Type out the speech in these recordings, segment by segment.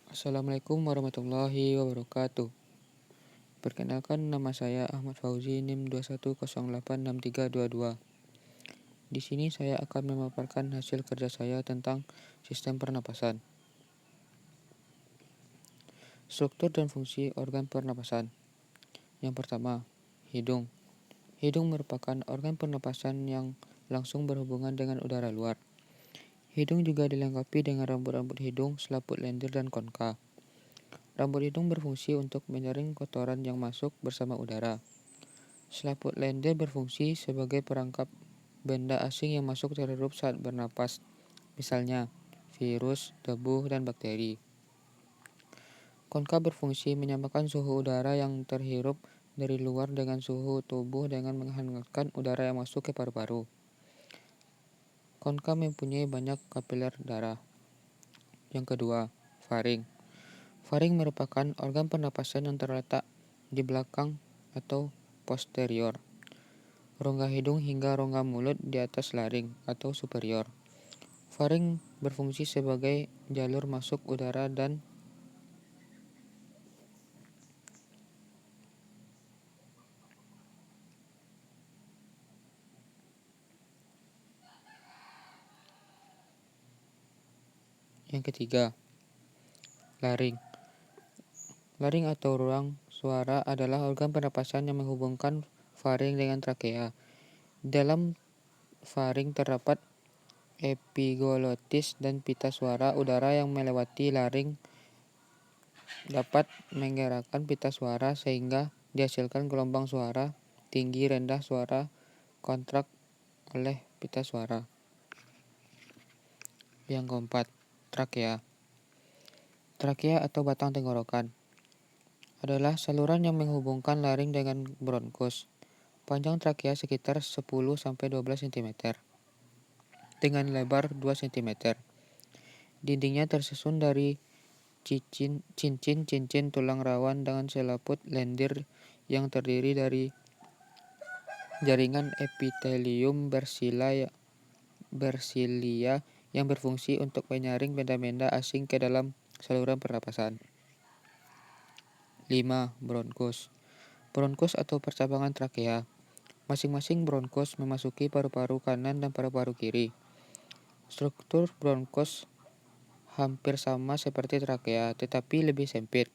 Assalamualaikum warahmatullahi wabarakatuh. Perkenalkan, nama saya Ahmad Fauzi, NIM 21086322. Di sini saya akan memaparkan hasil kerja saya tentang sistem pernapasan. Struktur dan fungsi organ pernapasan. Yang pertama, hidung. Hidung merupakan organ pernapasan yang langsung berhubungan dengan udara luar. Hidung juga dilengkapi dengan rambut-rambut hidung, selaput lendir, dan konka. Rambut hidung berfungsi untuk menyaring kotoran yang masuk bersama udara. Selaput lendir berfungsi sebagai perangkap benda asing yang masuk terhirup saat bernapas, misalnya virus, debu, dan bakteri. Konka berfungsi menyamakan suhu udara yang terhirup dari luar dengan suhu tubuh dengan menghangatkan udara yang masuk ke paru-paru. Konka mempunyai banyak kapiler darah. Yang kedua, faring. Faring merupakan organ pernapasan yang terletak di belakang atau posterior rongga hidung hingga rongga mulut di atas laring atau superior. Faring berfungsi sebagai jalur masuk udara dan yang ketiga, laring. Laring atau ruang suara adalah organ pernapasan yang menghubungkan faring dengan trakea. Dalam faring terdapat epiglotis dan pita suara. Udara yang melewati laring dapat menggerakkan pita suara sehingga dihasilkan gelombang suara tinggi rendah. Suara kontrak oleh pita suara. Yang keempat, trakea. Trakea atau batang tenggorokan adalah saluran yang menghubungkan laring dengan bronkus. Panjang trakea sekitar 10-12 cm dengan lebar 2 cm. Dindingnya tersusun dari cincin tulang rawan dengan selaput lendir yang terdiri dari jaringan epitelium bersilia yang berfungsi untuk menyaring benda-benda asing ke dalam saluran pernapasan. 5. Bronkus. Bronkus atau percabangan trakea. Masing-masing bronkus memasuki paru-paru kanan dan paru-paru kiri. Struktur bronkus hampir sama seperti trakea, tetapi lebih sempit.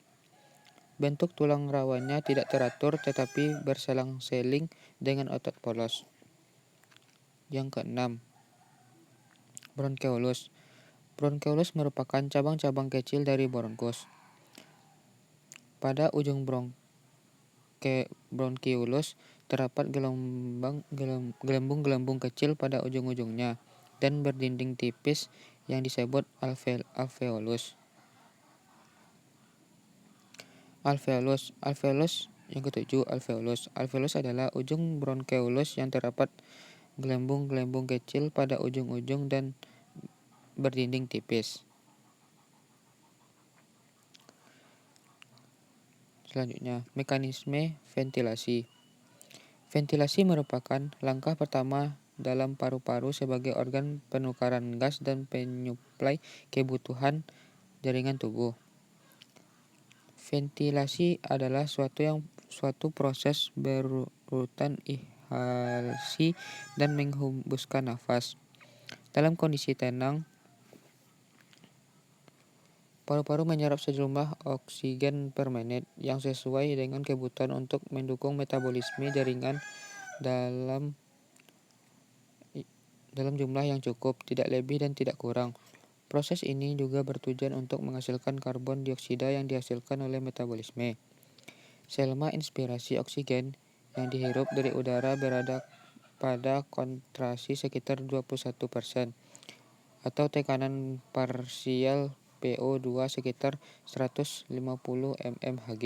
Bentuk tulang rawannya tidak teratur tetapi berselang-seling dengan otot polos. Yang keenam, bronkeolus. Bronkeolus merupakan cabang-cabang kecil dari bronkus. Pada ujung bronkiolus terdapat gelembung-gelembung kecil pada ujung-ujungnya dan berdinding tipis yang disebut alveolus. Alveolus yang ketujuh, alveolus. Alveolus adalah ujung bronkeolus yang terdapat gelembung-gelembung kecil pada ujung-ujung dan berdinding tipis. Selanjutnya, mekanisme ventilasi. Ventilasi merupakan langkah pertama dalam paru-paru sebagai organ penukaran gas dan penyuplai kebutuhan jaringan tubuh. Ventilasi adalah suatu proses berurutan inhalasi dan menghembuskan nafas. Dalam kondisi tenang, paru-paru menyerap sejumlah oksigen per menit yang sesuai dengan kebutuhan untuk mendukung metabolisme jaringan dalam jumlah yang cukup, tidak lebih dan tidak kurang. Proses ini juga bertujuan untuk menghasilkan karbon dioksida yang dihasilkan oleh metabolisme. Selama inspirasi oksigen yang dihirup dari udara berada pada konsentrasi sekitar 21% atau tekanan parsial PO2 sekitar 150 mmHg.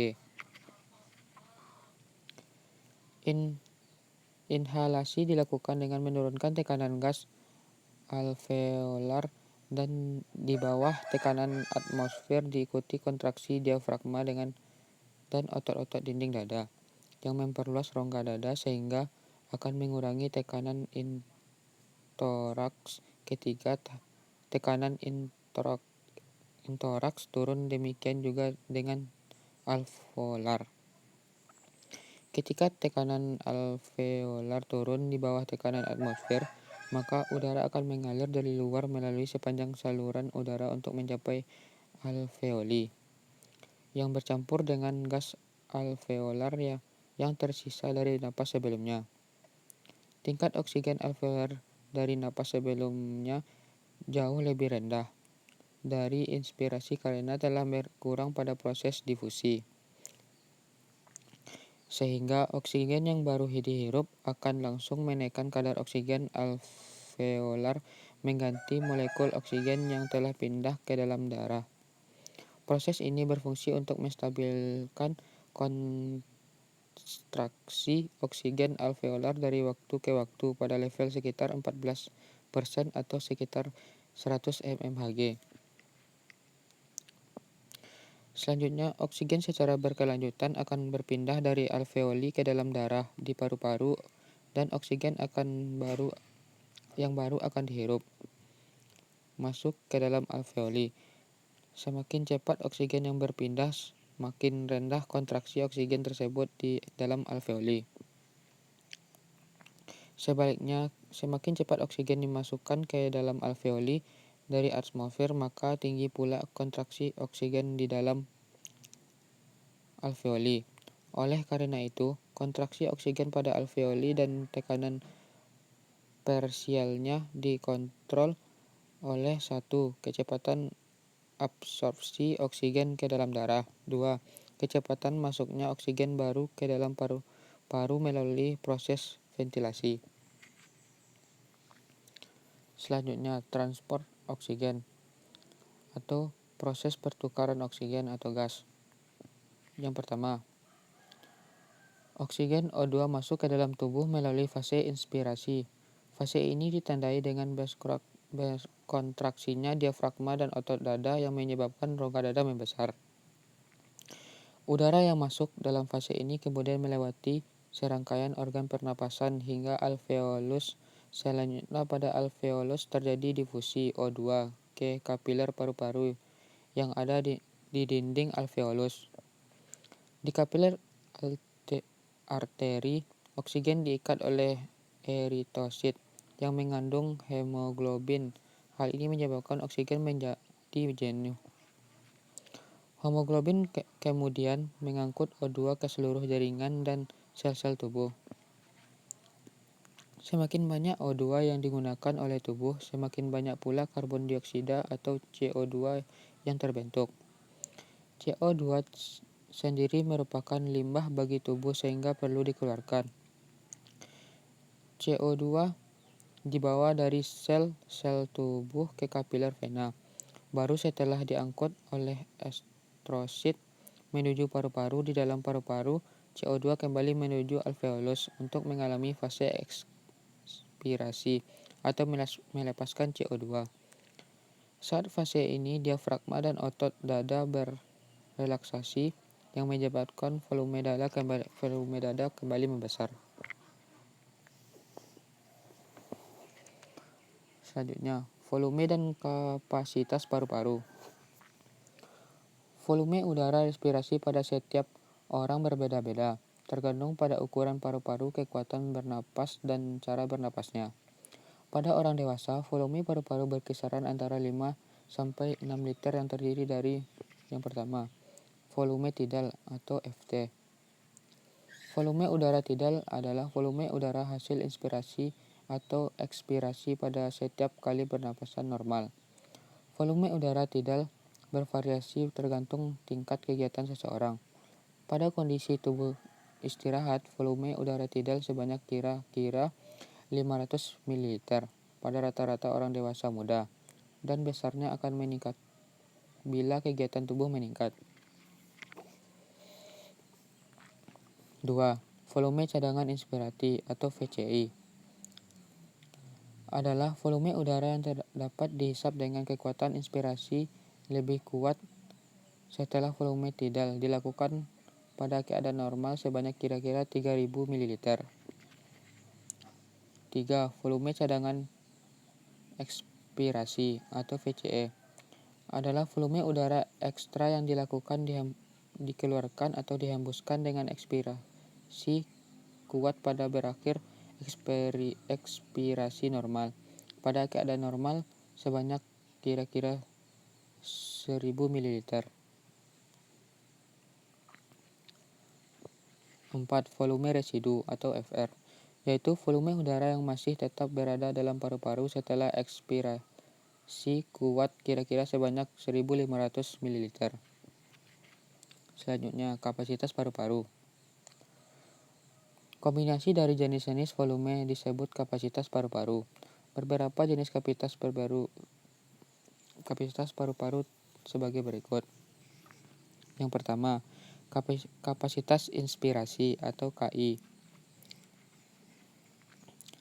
Inhalasi dilakukan dengan menurunkan tekanan gas alveolar dan di bawah tekanan atmosfer, diikuti kontraksi diafragma dan otot-otot dinding dada yang memperluas rongga dada sehingga akan mengurangi tekanan intoraks. Ketiga, tekanan entoraks turun, demikian juga dengan alveolar. Ketika tekanan alveolar turun di bawah tekanan atmosfer, maka udara akan mengalir dari luar melalui sepanjang saluran udara untuk mencapai alveoli, yang bercampur dengan gas alveolar yang tersisa dari napas sebelumnya. Tingkat oksigen alveolar dari napas sebelumnya jauh lebih rendah dari inspirasi karena telah berkurang pada proses difusi, sehingga oksigen yang baru dihirup akan langsung menaikkan kadar oksigen alveolar mengganti molekul oksigen yang telah pindah ke dalam darah. Proses ini berfungsi untuk menstabilkan kontraksi oksigen alveolar dari waktu ke waktu pada level sekitar 14% atau sekitar 100 mmHg. Selanjutnya, oksigen secara berkelanjutan akan berpindah dari alveoli ke dalam darah di paru-paru, dan oksigen yang baru akan dihirup masuk ke dalam alveoli. Semakin cepat oksigen yang berpindah, makin rendah kontraksi oksigen tersebut di dalam alveoli. Sebaliknya, semakin cepat oksigen dimasukkan ke dalam alveoli dari atmosfer, maka tinggi pula kontraksi oksigen di dalam alveoli. Oleh karena itu, kontraksi oksigen pada alveoli dan tekanan parsialnya dikontrol oleh 1. Kecepatan absorpsi oksigen ke dalam darah. 2. Kecepatan masuknya oksigen baru ke dalam paru-paru melalui proses ventilasi. Selanjutnya, transport oksigen atau proses pertukaran oksigen atau gas. Yang pertama, oksigen O2 masuk ke dalam tubuh melalui fase inspirasi. Fase ini ditandai dengan kontraksinya diafragma dan otot dada yang menyebabkan rongga dada membesar. Udara yang masuk dalam fase ini kemudian melewati serangkaian organ pernapasan hingga alveolus. Selanjutnya pada alveolus terjadi difusi O2 ke kapiler paru-paru yang ada di dinding alveolus. Di kapiler arteri, oksigen diikat oleh eritosit yang mengandung hemoglobin. Hal ini menyebabkan oksigen menjadi jenuh. Hemoglobin kemudian mengangkut O2 ke seluruh jaringan dan sel-sel tubuh. Semakin banyak O2 yang digunakan oleh tubuh, semakin banyak pula karbon dioksida atau CO2 yang terbentuk. CO2 sendiri merupakan limbah bagi tubuh sehingga perlu dikeluarkan. CO2 dibawa dari sel-sel tubuh ke kapiler vena. Baru setelah diangkut oleh eritrosit menuju paru-paru, di dalam paru-paru, CO2 kembali menuju alveolus untuk mengalami fase ekspirasi atau melepaskan CO2. Saat fase ini, diafragma dan otot dada berrelaksasi yang menyebabkan volume dada kembali membesar. Selanjutnya, volume dan kapasitas paru-paru. Volume udara respirasi pada setiap orang berbeda-beda, tergantung pada ukuran paru-paru, kekuatan bernapas, dan cara bernapasnya. Pada orang dewasa, volume paru-paru berkisaran antara 5 sampai 6 liter yang terdiri dari yang pertama, volume tidal atau FT. Volume udara tidal adalah volume udara hasil inspirasi atau ekspirasi pada setiap kali bernapasan normal. Volume udara tidal bervariasi tergantung tingkat kegiatan seseorang. Pada kondisi tubuh istirahat, volume udara tidal sebanyak kira-kira 500 ml pada rata-rata orang dewasa muda, dan besarnya akan meningkat bila kegiatan tubuh meningkat. 2. Volume cadangan inspirasi atau VCI adalah volume udara yang dapat dihisap dengan kekuatan inspirasi lebih kuat setelah volume tidal dilakukan pada keadaan normal sebanyak kira-kira 3000 ml. 3. Volume cadangan ekspirasi atau VCE adalah volume udara ekstra yang dikeluarkan atau dihembuskan dengan ekspirasi kuat pada berakhir ekspirasi normal. Pada keadaan normal, sebanyak kira-kira 1000 ml. 4. Volume residu atau FR, yaitu volume udara yang masih tetap berada dalam paru-paru setelah ekspirasi kuat kira-kira sebanyak 1500 ml. Selanjutnya, kapasitas paru-paru. Kombinasi dari jenis-jenis volume disebut kapasitas paru-paru. Beberapa jenis kapasitas paru-paru sebagai berikut. Yang pertama, kapasitas inspirasi atau KI.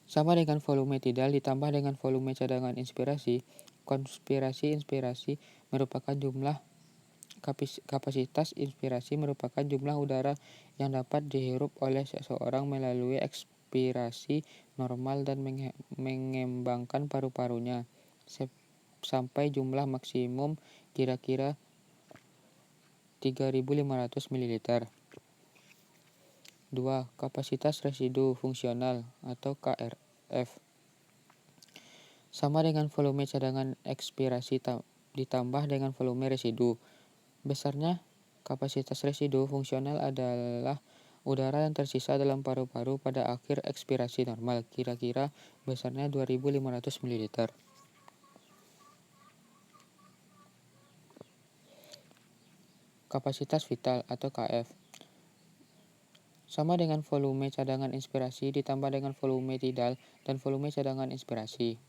Sama dengan volume tidal ditambah dengan volume cadangan inspirasi. Inspirasi merupakan jumlah kapasitas inspirasi merupakan jumlah udara yang dapat dihirup oleh seseorang melalui ekspirasi normal dan mengembangkan paru-parunya sampai jumlah maksimum kira-kira 3.500 ml. 2. Kapasitas residu fungsional atau KRF. Sama dengan volume cadangan ekspirasi ditambah dengan volume residu. Besarnya kapasitas residu fungsional adalah udara yang tersisa dalam paru-paru pada akhir ekspirasi normal, kira-kira besarnya 2.500 ml. Kapasitas vital atau KF. Sama dengan volume cadangan inspirasi ditambah dengan volume tidal dan volume cadangan ekspirasi.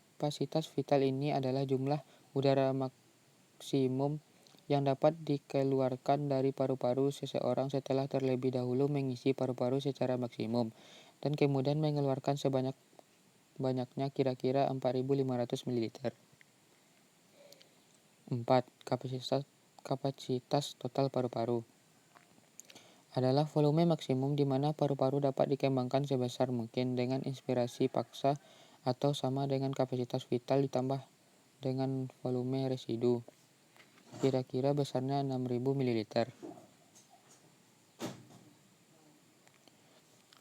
Kapasitas vital ini adalah jumlah udara maksimum yang dapat dikeluarkan dari paru-paru seseorang setelah terlebih dahulu mengisi paru-paru secara maksimum dan kemudian mengeluarkan sebanyak-banyaknya kira-kira 4.500 ml. 4. Kapasitas total paru-paru adalah volume maksimum di mana paru-paru dapat dikembangkan sebesar mungkin dengan inspirasi paksa atau sama dengan kapasitas vital ditambah dengan volume residu. Kira-kira besarnya 6.000 ml.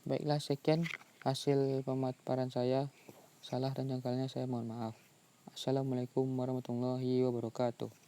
Baiklah, sekian hasil pemaparan saya. Salah dan janggalnya saya mohon maaf. Assalamualaikum warahmatullahi wabarakatuh.